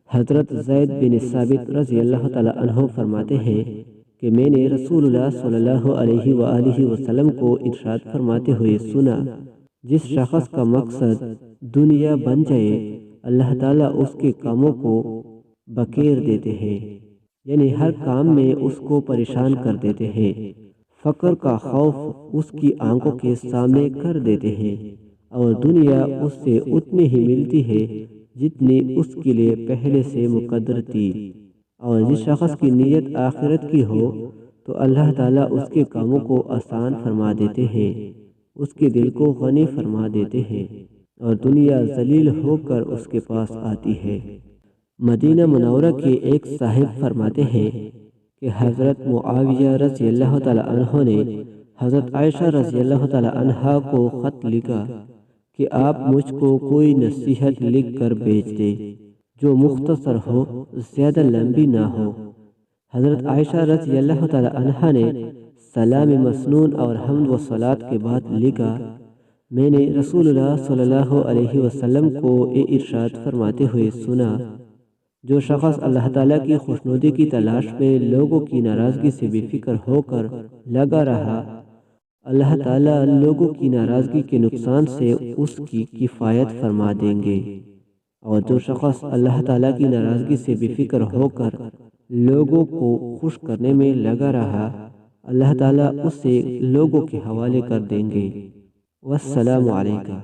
حضرت زید بن ثابت رضی اللہ تعالی عنہ فرماتے ہیں کہ میں نے رسول اللہ صلی اللہ علیہ وآلہ وسلم کو ارشاد فرماتے ہوئے سنا، جس شخص کا مقصد دنیا بن جائے اللہ تعالیٰ اس کے کاموں کو بکیر دیتے ہیں، یعنی ہر کام میں اس کو پریشان کر دیتے ہیں، فقر کا خوف اس کی آنکھوں کے سامنے کر دیتے ہیں، اور دنیا اس سے اتنی ہی ملتی ہے جتنی اس کے لیے پہلے سے مقدر تھی۔ اور جس شخص کی نیت آخرت کی ہو تو اللہ تعالیٰ اس کے کاموں کو آسان فرما دیتے ہیں، اس کے دل کو غنی فرما دیتے ہیں، اور دنیا ذلیل ہو کر اس کے پاس آتی ہے۔ مدینہ منورہ کے ایک صاحب فرماتے ہیں کہ حضرت معاویہ رضی اللہ تعالی عنہ نے حضرت عائشہ رضی اللہ تعالی عنہا کو خط لکھا کہ آپ مجھ کو کوئی نصیحت لکھ کر بھیج دیں جو مختصر ہو، زیادہ لمبی نہ ہو۔ حضرت عائشہ رضی اللہ تعالی عنہا نے سلام مسنون اور حمد و صلات کے بعد لکھا، میں نے رسول اللہ صلی اللہ علیہ وسلم کو یہ ارشاد فرماتے ہوئے سنا، جو شخص اللہ تعالیٰ کی خوشنودی کی تلاش میں لوگوں کی ناراضگی سے بے فکر ہو کر لگا رہا، اللہ تعالیٰ لوگوں کی ناراضگی کے نقصان سے اس کی کفایت فرما دیں گے، اور جو شخص اللہ تعالیٰ کی ناراضگی سے بے فکر ہو کر لوگوں کو خوش کرنے میں لگا رہا، اللہ تعالیٰ اسے لوگوں کے حوالے کر دیں گے۔ والسلام علیکم۔